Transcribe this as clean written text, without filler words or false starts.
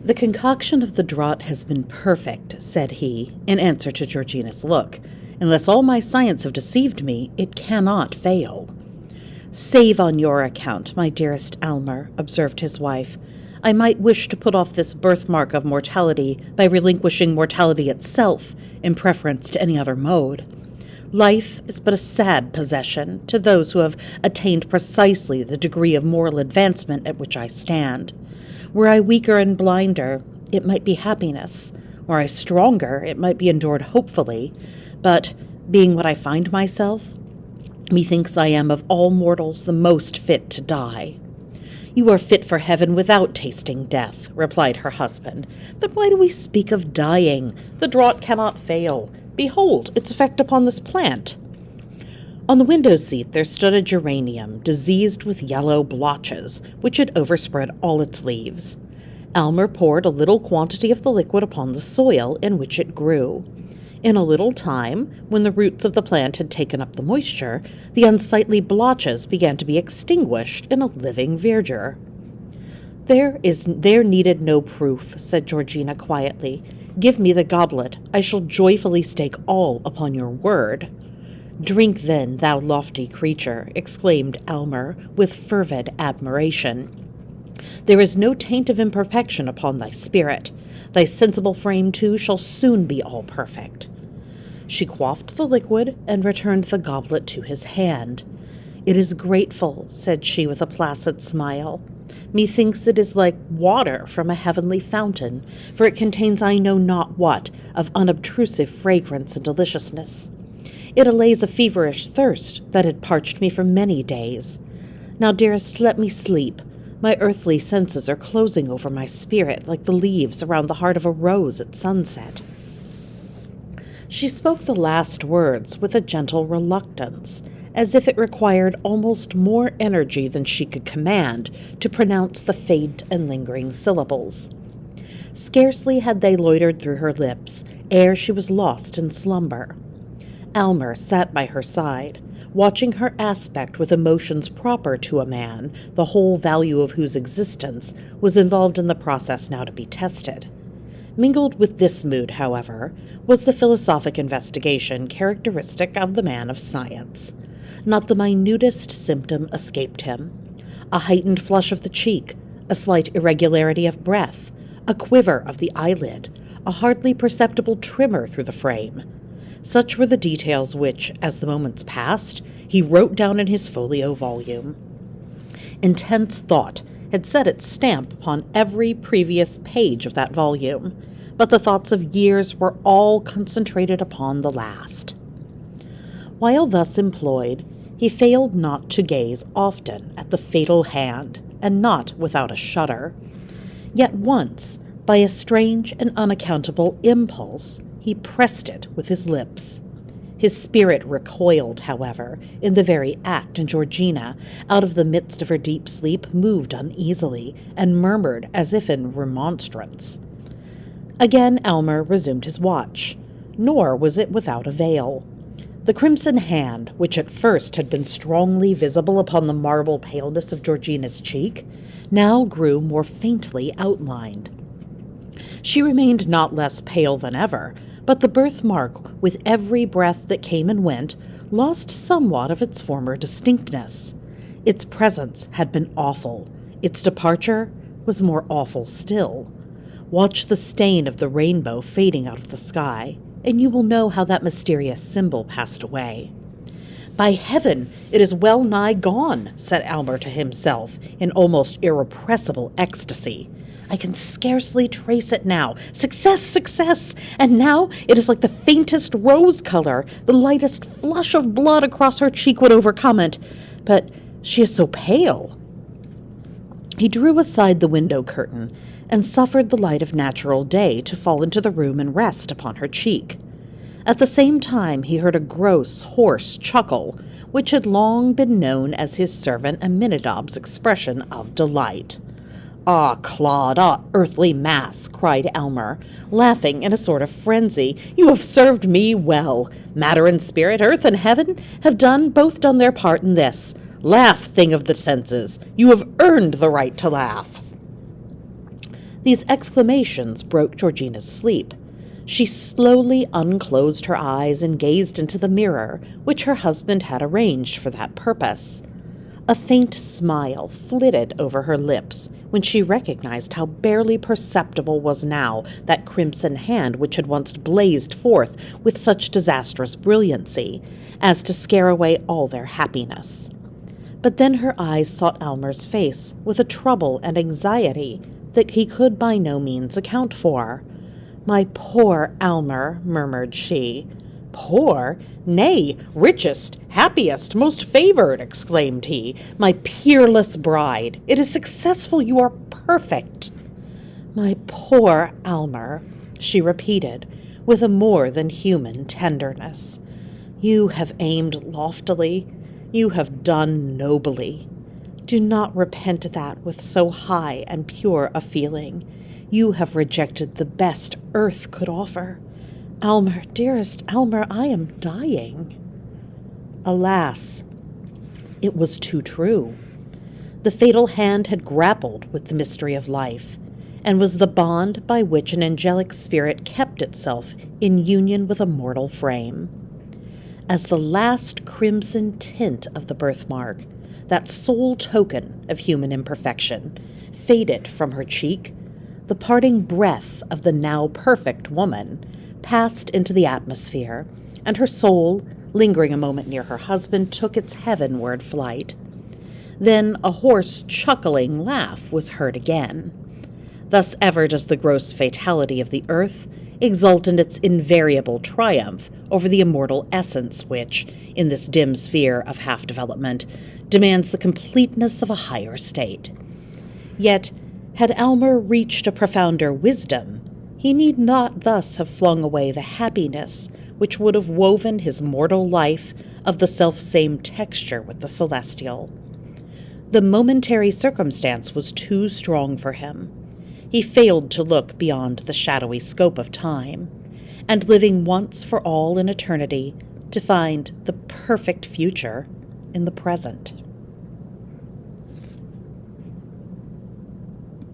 "The concoction of the draught has been perfect," said he, in answer to Georgina's look. "Unless all my science have deceived me, it cannot fail." "Save on your account, my dearest Almer," observed his wife. "I might wish to put off this birthmark of mortality by relinquishing mortality itself in preference to any other mode. Life is but a sad possession to those who have attained precisely the degree of moral advancement at which I stand. Were I weaker and blinder, it might be happiness. Were I stronger, it might be endured hopefully. But, being what I find myself, methinks I am of all mortals the most fit to die." "You are fit for heaven without tasting death," replied her husband. "But why do we speak of dying? The draught cannot fail. Behold its effect upon this plant." On the window-seat there stood a geranium, diseased with yellow blotches, which had overspread all its leaves. Almer poured a little quantity of the liquid upon the soil in which it grew. In a little time, when the roots of the plant had taken up the moisture, the unsightly blotches began to be extinguished in a living verdure. There needed no proof," said Georgina quietly. "Give me the goblet. I shall joyfully stake all upon your word." "Drink then, thou lofty creature," exclaimed Almer, with fervid admiration. "There is no taint of imperfection upon thy spirit. Thy sensible frame, too, shall soon be all perfect." She quaffed the liquid and returned the goblet to his hand. "It is grateful," said she with a placid smile. "Methinks it is like water from a heavenly fountain, for it contains I know not what of unobtrusive fragrance and deliciousness. It allays a feverish thirst that had parched me for many days. Now, dearest, let me sleep. My earthly senses are closing over my spirit like the leaves around the heart of a rose at sunset." She spoke the last words with a gentle reluctance, as if it required almost more energy than she could command to pronounce the faint and lingering syllables. Scarcely had they loitered through her lips ere she was lost in slumber. Almer sat by her side, watching her aspect with emotions proper to a man, the whole value of whose existence was involved in the process now to be tested. Mingled with this mood, however, was the philosophic investigation characteristic of the man of science. Not the minutest symptom escaped him. A heightened flush of the cheek, a slight irregularity of breath, a quiver of the eyelid, a hardly perceptible tremor through the frame. Such were the details which, as the moments passed, he wrote down in his folio volume. Intense thought had set its stamp upon every previous page of that volume, but the thoughts of years were all concentrated upon the last. While thus employed, he failed not to gaze often at the fatal hand, and not without a shudder. Yet once, by a strange and unaccountable impulse, he pressed it with his lips. His spirit recoiled, however, in the very act, and Georgina, out of the midst of her deep sleep, moved uneasily, and murmured as if in remonstrance. Again Almer resumed his watch, nor was it without avail. The crimson hand, which at first had been strongly visible upon the marble paleness of Georgina's cheek, now grew more faintly outlined. She remained not less pale than ever, but the birthmark, with every breath that came and went, lost somewhat of its former distinctness. Its presence had been awful. Its departure was more awful still. Watch the stain of the rainbow fading out of the sky, and you will know how that mysterious symbol passed away. "By heaven, it is well nigh gone," said Almer to himself, in almost irrepressible ecstasy. "I can scarcely trace it now. Success, success! And now it is like the faintest rose color. The lightest flush of blood across her cheek would overcome it. But she is so pale." He drew aside the window curtain and suffered the light of natural day to fall into the room and rest upon her cheek. At the same time he heard a gross, hoarse chuckle, which had long been known as his servant Aminadab's expression of delight. "Ah, clod! Ah, earthly mass!" cried Almer, laughing in a sort of frenzy. "You have served me well. Matter and spirit, earth and heaven, have both done their part in this. Laugh, thing of the senses. You have earned the right to laugh." These exclamations broke Georgina's sleep. She slowly unclosed her eyes and gazed into the mirror, which her husband had arranged for that purpose. A faint smile flitted over her lips when she recognized how barely perceptible was now that crimson hand which had once blazed forth with such disastrous brilliancy as to scare away all their happiness. But then her eyes sought Aylmer's face with a trouble and anxiety that he could by no means account for. "My poor Aylmer," murmured she. "Poor? Nay, richest, happiest, most favored," exclaimed he. "My peerless bride! It is successful! You are perfect!" "My poor Aylmer," she repeated, with a more than human tenderness. "You have aimed loftily. You have done nobly. Do not repent that with so high and pure a feeling. You have rejected the best earth could offer. Aylmer, dearest Aylmer, I am dying." Alas, it was too true. The fatal hand had grappled with the mystery of life, and was the bond by which an angelic spirit kept itself in union with a mortal frame. As the last crimson tint of the birthmark, that sole token of human imperfection, faded from her cheek, the parting breath of the now perfect woman passed into the atmosphere, and her soul, lingering a moment near her husband, took its heavenward flight. Then a hoarse, chuckling laugh was heard again. Thus ever does the gross fatality of the earth exult in its invariable triumph over the immortal essence which, in this dim sphere of half-development, demands the completeness of a higher state. Yet, had Aylmer reached a profounder wisdom, he need not thus have flung away the happiness which would have woven his mortal life of the self-same texture with the celestial. The momentary circumstance was too strong for him. He failed to look beyond the shadowy scope of time, and living once for all in eternity, to find the perfect future in the present.